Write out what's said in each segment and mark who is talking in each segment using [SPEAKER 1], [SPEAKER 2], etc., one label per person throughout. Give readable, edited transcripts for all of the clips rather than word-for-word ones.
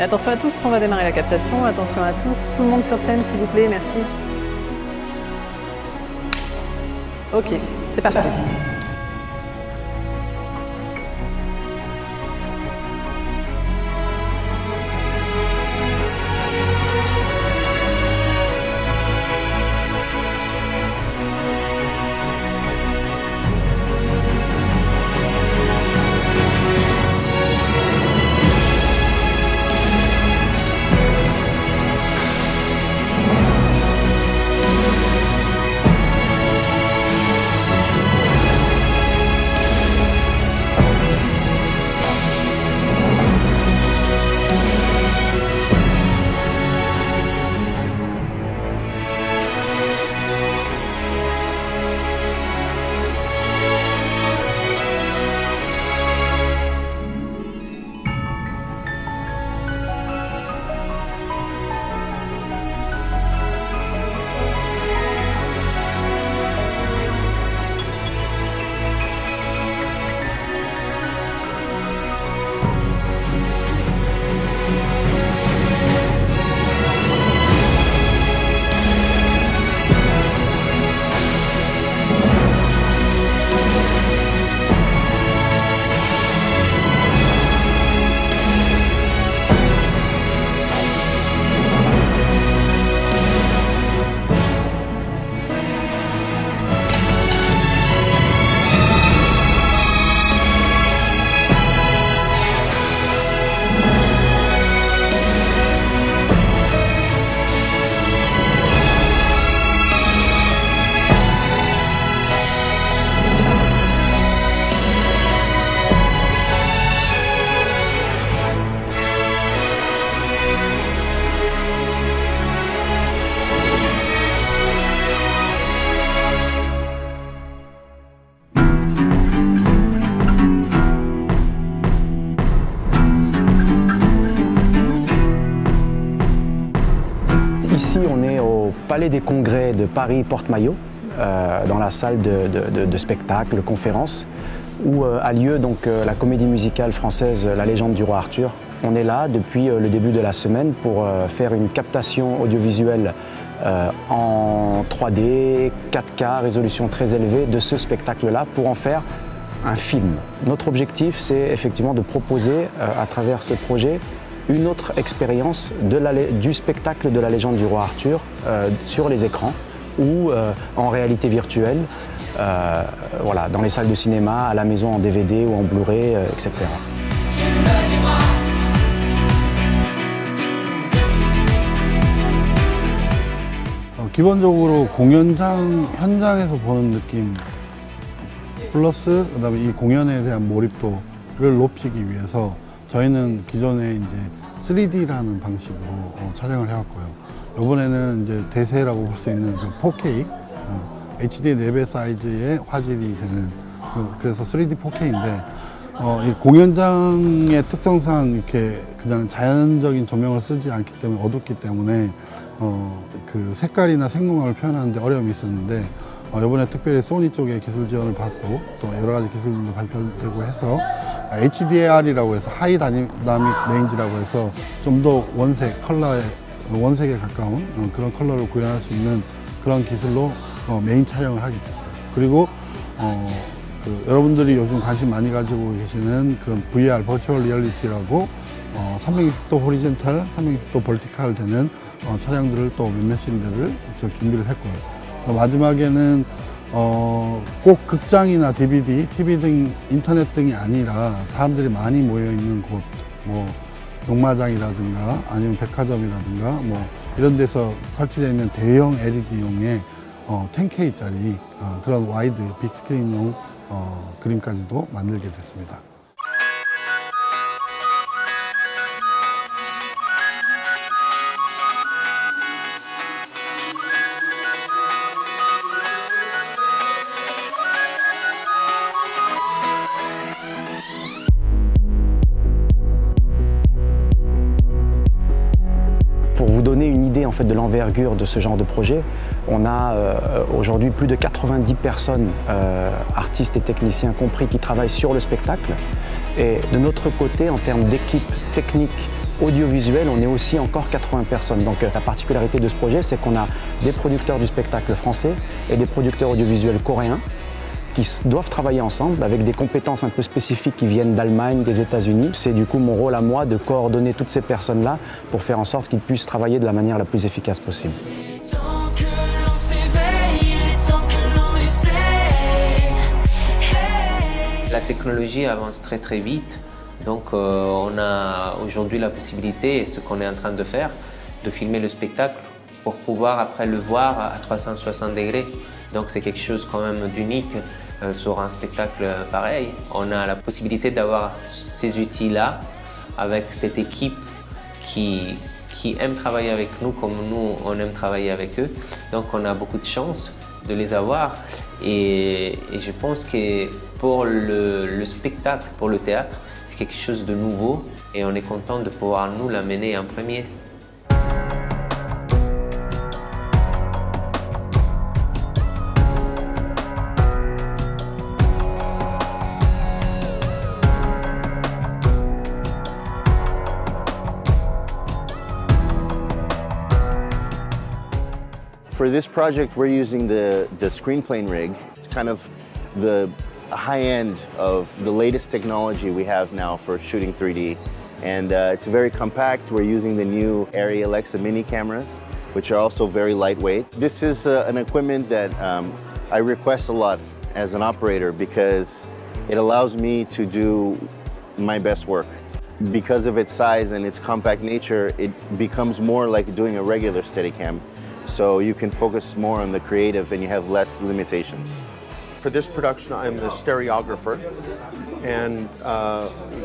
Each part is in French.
[SPEAKER 1] Attention à tous, on va démarrer la captation. Attention à tous, tout le monde sur scène s'il vous plaît, merci. Ok, c'est parti.
[SPEAKER 2] Ici, on est au Palais des Congrès de Paris Porte-Maillot, dans la salle de spectacle, conférence, où a lieu donc la comédie musicale française La Légende du roi Arthur. On est là depuis le début de la semaine pour faire une captation audiovisuelle en 3D, 4K, résolution très élevée de ce spectacle-là pour en faire un film. Notre objectif, c'est effectivement de proposer à travers ce projet une autre expérience du spectacle de La Légende du roi Arthur sur les écrans ou en réalité virtuelle, voilà, dans les salles de cinéma, à la maison en DVD ou en Blu-ray, etc.
[SPEAKER 3] 기본적으로 공연장 현장에서 보는 느낌 플러스 그다음에 이 공연에 대한 몰입도를 높이기 위해서 저희는 기존에 이제 3D라는 방식으로 촬영을 해왔고요. 이번에는 이제 대세라고 볼 수 있는 그 4K, HD 4배 사이즈의 화질이 되는 그래서 3D 4K인데 이 공연장의 특성상 이렇게 그냥 자연적인 조명을 쓰지 않기 때문에 어둡기 때문에 그 색깔이나 생동감을 표현하는데 어려움이 있었는데 이번에 특별히 소니 쪽에 기술 지원을 받고 또 여러 가지 기술들도 발표되고 해서 HDR이라고 해서 하이 다이나믹 레인지라고 해서 좀 더 원색에 가까운 그런 컬러를 구현할 수 있는 그런 기술로 메인 촬영을 하게 됐어요. 그리고 여러분들이 요즘 관심 많이 가지고 계시는 그런 VR, 버추얼 리얼리티라고 360도 호리젠탈, 360도 벌티칼 되는 촬영들을 또 몇몇 씬들을 준비를 했고요. 마지막에는 꼭 극장이나 DVD, TV 등 인터넷 등이 아니라 사람들이 많이 모여있는 곳, 뭐 농마장이라든가 아니면 백화점이라든가 뭐 이런 데서 설치되어 있는 대형 LED용의 10K짜리 그런 와이드 빅스크린용 그림까지도 만들게 됐습니다.
[SPEAKER 2] Pour vous donner une idée en fait de l'envergure de ce genre de projet, on a aujourd'hui plus de 90 personnes, artistes et techniciens compris, qui travaillent sur le spectacle. Et de notre côté, en termes d'équipe technique audiovisuel, on est aussi encore 80 personnes. Donc la particularité de ce projet, c'est qu'on a des producteurs du spectacle français et des producteurs audiovisuels coréens qui doivent travailler ensemble avec des compétences un peu spécifiques qui viennent d'Allemagne, des États-Unis. C'est du coup mon rôle à moi de coordonner toutes ces personnes-là pour faire en sorte qu'ils puissent travailler de la manière la plus efficace possible.
[SPEAKER 4] La technologie avance très très vite, donc on a aujourd'hui la possibilité, et ce qu'on est en train de faire, de filmer le spectacle pour pouvoir après le voir à 360 degrés. Donc c'est quelque chose quand même d'unique sur un spectacle pareil. On a la possibilité d'avoir ces outils-là avec cette équipe qui aime travailler avec nous comme nous on aime travailler avec eux. Donc on a beaucoup de chance de les avoir et je pense que pour le spectacle, pour le théâtre, c'est quelque chose de nouveau et on est content de pouvoir nous l'amener en premier.
[SPEAKER 5] For this project, we're using the ScreenPlane rig. It's kind of the high end of the latest technology we have now for shooting 3D. And it's very compact. We're using the new Arri Alexa mini cameras, which are also very lightweight. This is an equipment that I request a lot as an operator because it allows me to do my best work. Because of its size and its compact nature, it becomes more like doing a regular Steadicam. So you can focus more on the creative and you have less limitations.
[SPEAKER 6] For this production, I'm the stereographer, and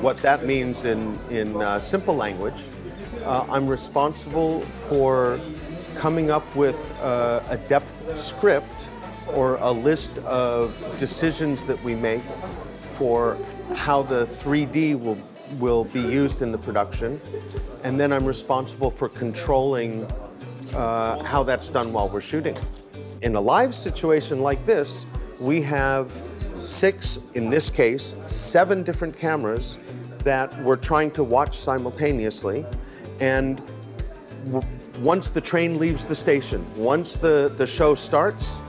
[SPEAKER 6] what that means in simple language, I'm responsible for coming up with a depth script or a list of decisions that we make for how the 3D will be used in the production, and then I'm responsible for controlling how that's done while we're shooting. In a live situation like this, we have 6, in this case, 7 different cameras that we're trying to watch simultaneously. And once the train leaves the station, once the show starts,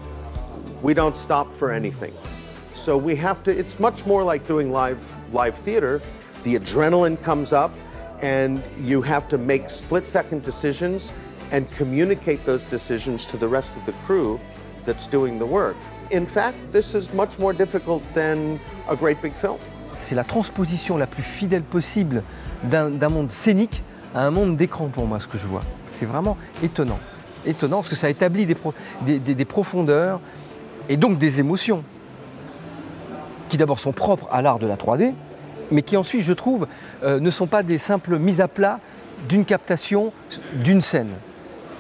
[SPEAKER 6] we don't stop for anything. So we have to, it's much more like doing live theater. The adrenaline comes up and you have to make split-second decisions and communicate those decisions to the rest of the crew that's doing the work. In fact, this is much more difficult than a great big film.
[SPEAKER 7] C'est la transposition la plus fidèle possible d'un monde scénique à un monde d'écran pour moi, ce que je vois. C'est vraiment étonnant. Étonnant parce que ça établit des profondeurs et donc des émotions qui d'abord sont propres à l'art de la 3D, mais qui ensuite, je trouve, ne sont pas des simples mises à plat d'une captation d'une scène.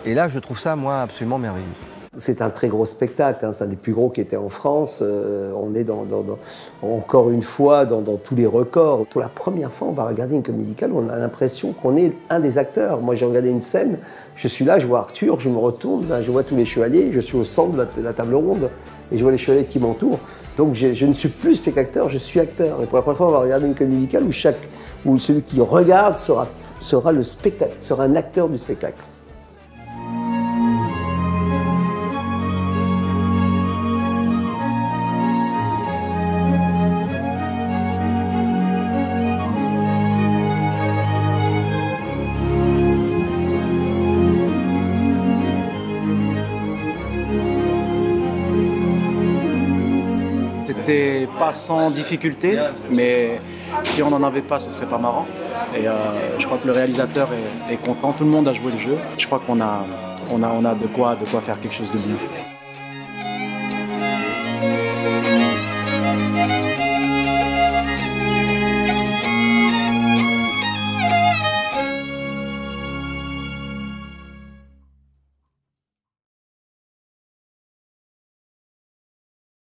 [SPEAKER 7] Et là, je trouve ça, moi, absolument merveilleux.
[SPEAKER 8] C'est un très gros spectacle, hein. C'est un des plus gros qui était en France. On est encore une fois dans tous les records. Pour la première fois, on va regarder une comédie musicale où on a l'impression qu'on est un des acteurs. Moi, j'ai regardé une scène, je suis là, je vois Arthur, je me retourne, je vois tous les chevaliers, je suis au centre de la table ronde et je vois les chevaliers qui m'entourent. Donc je ne suis plus spectateur, je suis acteur. Et pour la première fois, on va regarder une comédie musicale où celui qui regarde sera le spectacle, sera un acteur du spectacle.
[SPEAKER 2] C'était pas sans difficulté, mais si on n'en avait pas, ce serait pas marrant. Et je crois que le réalisateur est content, tout le monde a joué le jeu. Je crois qu'on a de quoi faire quelque chose de bien.